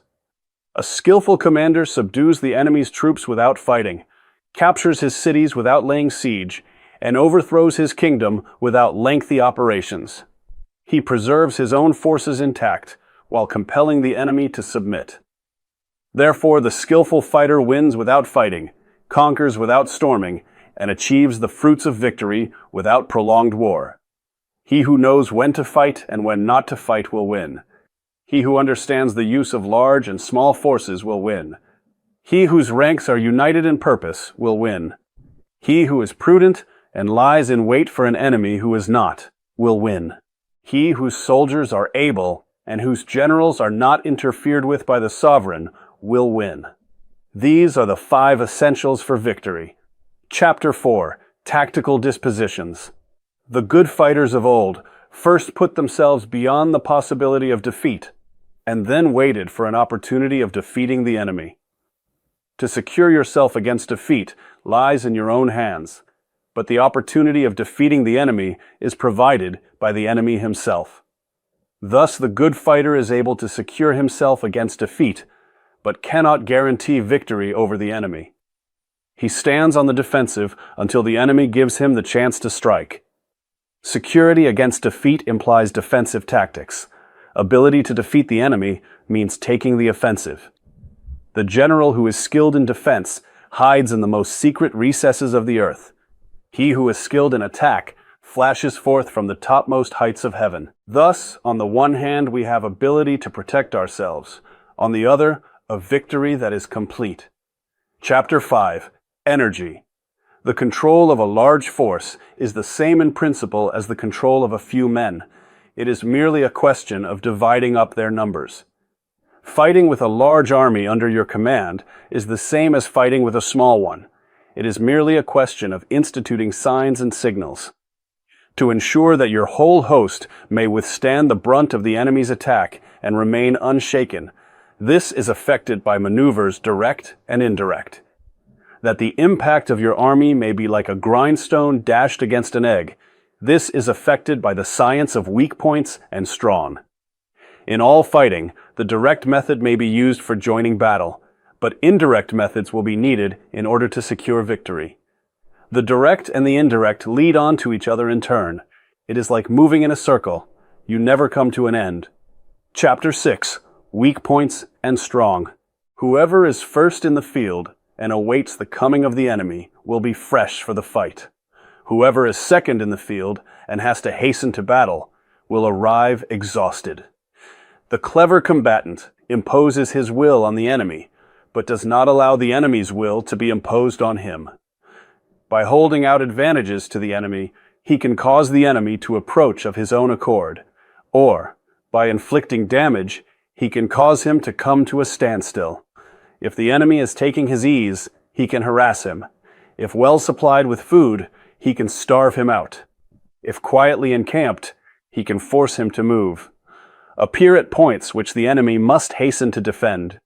A skillful commander subdues the enemy's troops without fighting, captures his cities without laying siege, and overthrows his kingdom without lengthy operations. He preserves his own forces intact, while compelling the enemy to submit. Therefore, the skillful fighter wins without fighting, conquers without storming, and achieves the fruits of victory without prolonged war. He who knows when to fight and when not to fight will win. He who understands the use of large and small forces will win. He whose ranks are united in purpose will win. He who is prudent and lies in wait for an enemy who is not will win. He whose soldiers are able and whose generals are not interfered with by the sovereign will win. These are the 5 essentials for victory. Chapter 4. Tactical Dispositions. The good fighters of old first put themselves beyond the possibility of defeat, and then waited for an opportunity of defeating the enemy. To secure yourself against defeat lies in your own hands, but the opportunity of defeating the enemy is provided by the enemy himself. Thus, the good fighter is able to secure himself against defeat, but cannot guarantee victory over the enemy. He stands on the defensive until the enemy gives him the chance to strike. Security against defeat implies defensive tactics. Ability to defeat the enemy means taking the offensive. The general who is skilled in defense hides in the most secret recesses of the earth. He who is skilled in attack flashes forth from the topmost heights of heaven. Thus, on the one hand, we have ability to protect ourselves. On the other, a victory that is complete. Chapter 5. Energy. The control of a large force is the same in principle as the control of a few men. It is merely a question of dividing up their numbers. Fighting with a large army under your command is the same as fighting with a small one. It is merely a question of instituting signs and signals. To ensure that your whole host may withstand the brunt of the enemy's attack and remain unshaken, this is effected by maneuvers direct and indirect. That the impact of your army may be like a grindstone dashed against an egg, this is effected by the science of weak points and strong. In all fighting, the direct method may be used for joining battle, but indirect methods will be needed in order to secure victory. The direct and the indirect lead on to each other in turn. It is like moving in a circle. You never come to an end. Chapter 6. Weak points and strong. Whoever is first in the field and awaits the coming of the enemy will be fresh for the fight. Whoever is second in the field and has to hasten to battle will arrive exhausted. The clever combatant imposes his will on the enemy, but does not allow the enemy's will to be imposed on him. By holding out advantages to the enemy, he can cause the enemy to approach of his own accord, or, by inflicting damage, he can cause him to come to a standstill. If the enemy is taking his ease, he can harass him. If well supplied with food, he can starve him out. If quietly encamped, he can force him to move. Appear at points which the enemy must hasten to defend.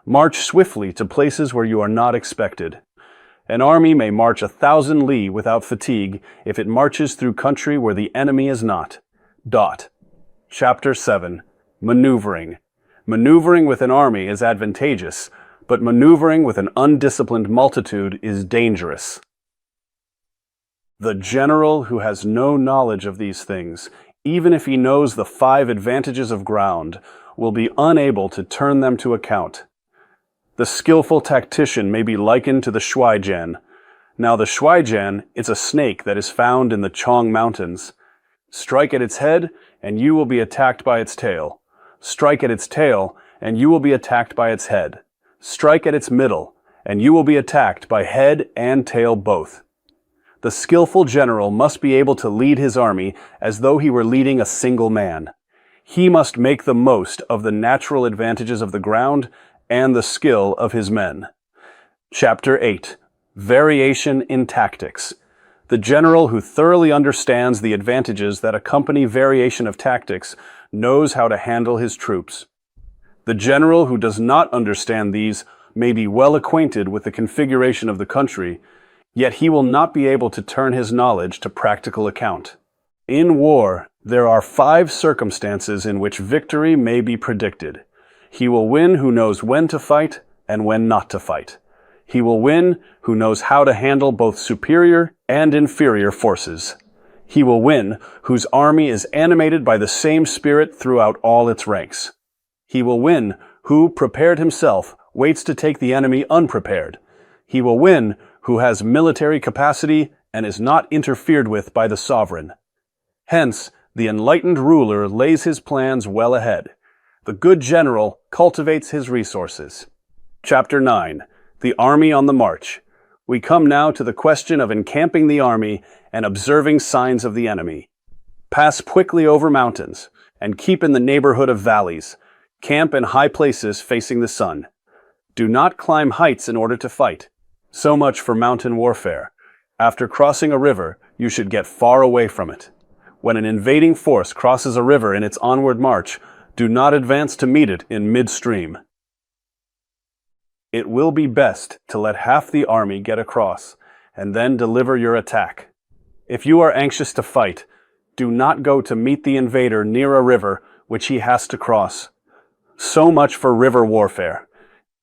March swiftly to places where you are not expected. An army may march 1,000 li without fatigue if it marches through country where the enemy is not. Chapter 7. Maneuvering. Maneuvering with an army is advantageous, but maneuvering with an undisciplined multitude is dangerous. The general who has no knowledge of these things, even if he knows the 5 advantages of ground, will be unable to turn them to account. The skillful tactician may be likened to the shuaijian. Now the shuaijian is a snake that is found in the Chong Mountains. Strike at its head, and you will be attacked by its tail. Strike at its tail, and you will be attacked by its head. Strike at its middle, and you will be attacked by head and tail both. The skillful general must be able to lead his army as though he were leading a single man. He must make the most of the natural advantages of the ground and the skill of his men. Chapter 8. Variation in tactics. The general who thoroughly understands the advantages that accompany variation of tactics knows how to handle his troops. The general who does not understand these may be well acquainted with the configuration of the country, yet he will not be able to turn his knowledge to practical account. In war, there are 5 circumstances in which victory may be predicted. He will win who knows when to fight and when not to fight. He will win who knows how to handle both superior and inferior forces. He will win whose army is animated by the same spirit throughout all its ranks. He will win who, prepared himself, waits to take the enemy unprepared. He will win who has military capacity and is not interfered with by the sovereign. Hence, the enlightened ruler lays his plans well ahead. The good general cultivates his resources. Chapter 9. The Army on the March. We come now to the question of encamping the army and observing signs of the enemy. Pass quickly over mountains, and keep in the neighborhood of valleys. Camp in high places facing the sun. Do not climb heights in order to fight. So much for mountain warfare. After crossing a river, you should get far away from it. When an invading force crosses a river in its onward march, do not advance to meet it in midstream. It will be best to let half the army get across, and then deliver your attack. If you are anxious to fight, do not go to meet the invader near a river which he has to cross. So much for river warfare.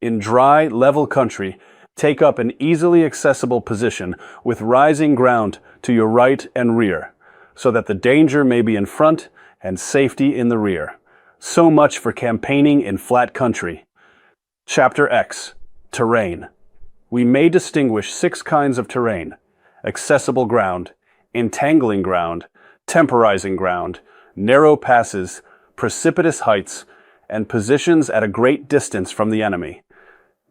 In dry, level country, take up an easily accessible position with rising ground to your right and rear, so that the danger may be in front and safety in the rear. So much for campaigning in flat country. Chapter X. Terrain. We may distinguish 6 kinds of terrain: accessible ground, entangling ground, temporizing ground, narrow passes, precipitous heights, and positions at a great distance from the enemy.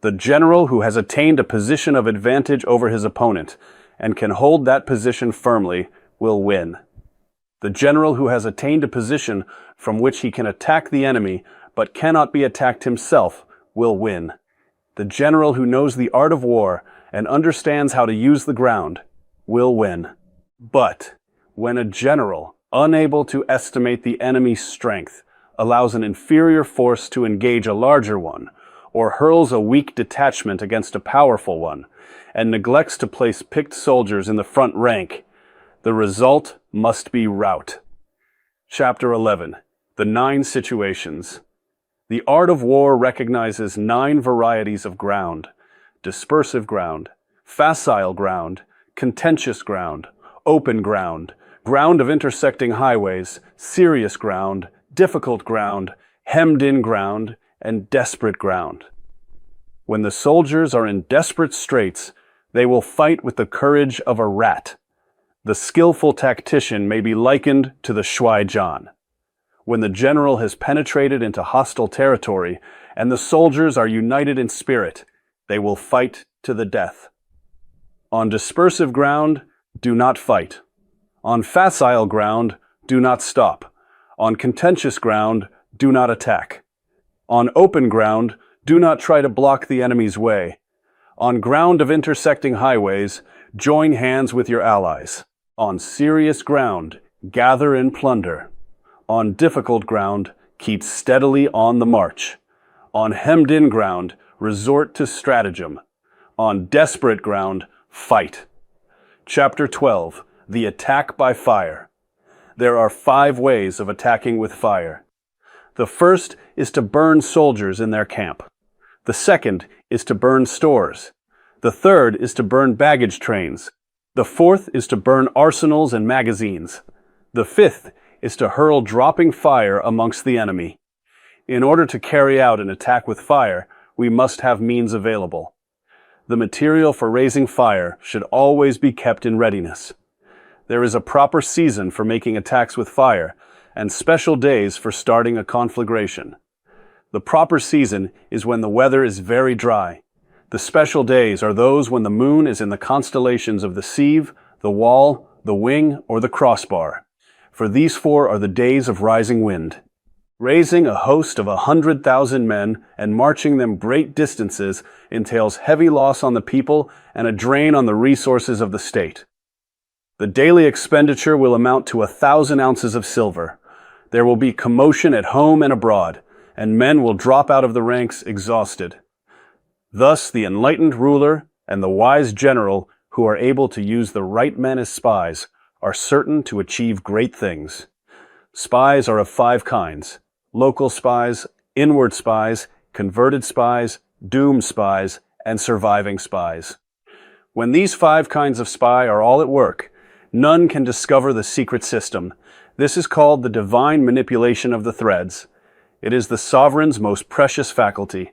The general who has attained a position of advantage over his opponent and can hold that position firmly will win. The general who has attained a position from which he can attack the enemy but cannot be attacked himself will win. The general who knows the art of war and understands how to use the ground will win. But when a general, unable to estimate the enemy's strength, allows an inferior force to engage a larger one, or hurls a weak detachment against a powerful one, and neglects to place picked soldiers in the front rank, the result must be rout. Chapter 11. The 9 situations. The art of war recognizes 9 varieties of ground: dispersive ground, facile ground, contentious ground, open ground, ground of intersecting highways, serious ground, difficult ground, hemmed-in ground, and desperate ground. When the soldiers are in desperate straits, they will fight with the courage of a rat. The skillful tactician may be likened to the Shuai Jan. When the general has penetrated into hostile territory and the soldiers are united in spirit, they will fight to the death. On dispersive ground, do not fight. On facile ground, do not stop. On contentious ground, do not attack. On open ground, do not try to block the enemy's way. On ground of intersecting highways, join hands with your allies. On serious ground, gather and plunder. On difficult ground, keep steadily on the march. On hemmed-in ground, resort to stratagem. On desperate ground, fight. Chapter 12. The attack by fire. There are 5 ways of attacking with fire. The first is to burn soldiers in their camp. The second is to burn stores. The third is to burn baggage trains. The fourth is to burn arsenals and magazines. The fifth is to hurl dropping fire amongst the enemy. In order to carry out an attack with fire, we must have means available. The material for raising fire should always be kept in readiness. There is a proper season for making attacks with fire, and special days for starting a conflagration. The proper season is when the weather is very dry. The special days are those when the moon is in the constellations of the sieve, the wall, the wing, or the crossbar. For these 4 are the days of rising wind. Raising a host of 100,000 men and marching them great distances entails heavy loss on the people and a drain on the resources of the state. The daily expenditure will amount to 1,000 ounces of silver. There will be commotion at home and abroad, and men will drop out of the ranks exhausted. Thus, the enlightened ruler and the wise general who are able to use the right men as spies are certain to achieve great things. Spies are of 5 kinds: local spies, inward spies, converted spies, doomed spies, and surviving spies. When these 5 kinds of spy are all at work, none can discover the secret system. This is called the divine manipulation of the threads. It is the sovereign's most precious faculty.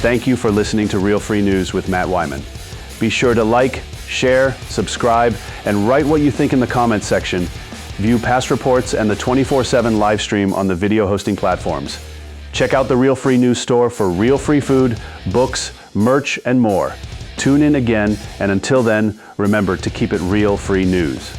Thank you for listening to Real Free News with Matt Wyman. Be sure to like, share, subscribe, and write what you think in the comments section. View past reports and the 24/7 live stream on the video hosting platforms. Check out the Real Free News store for real free food, books, merch, and more. Tune in again, and until then, remember to keep it real free news.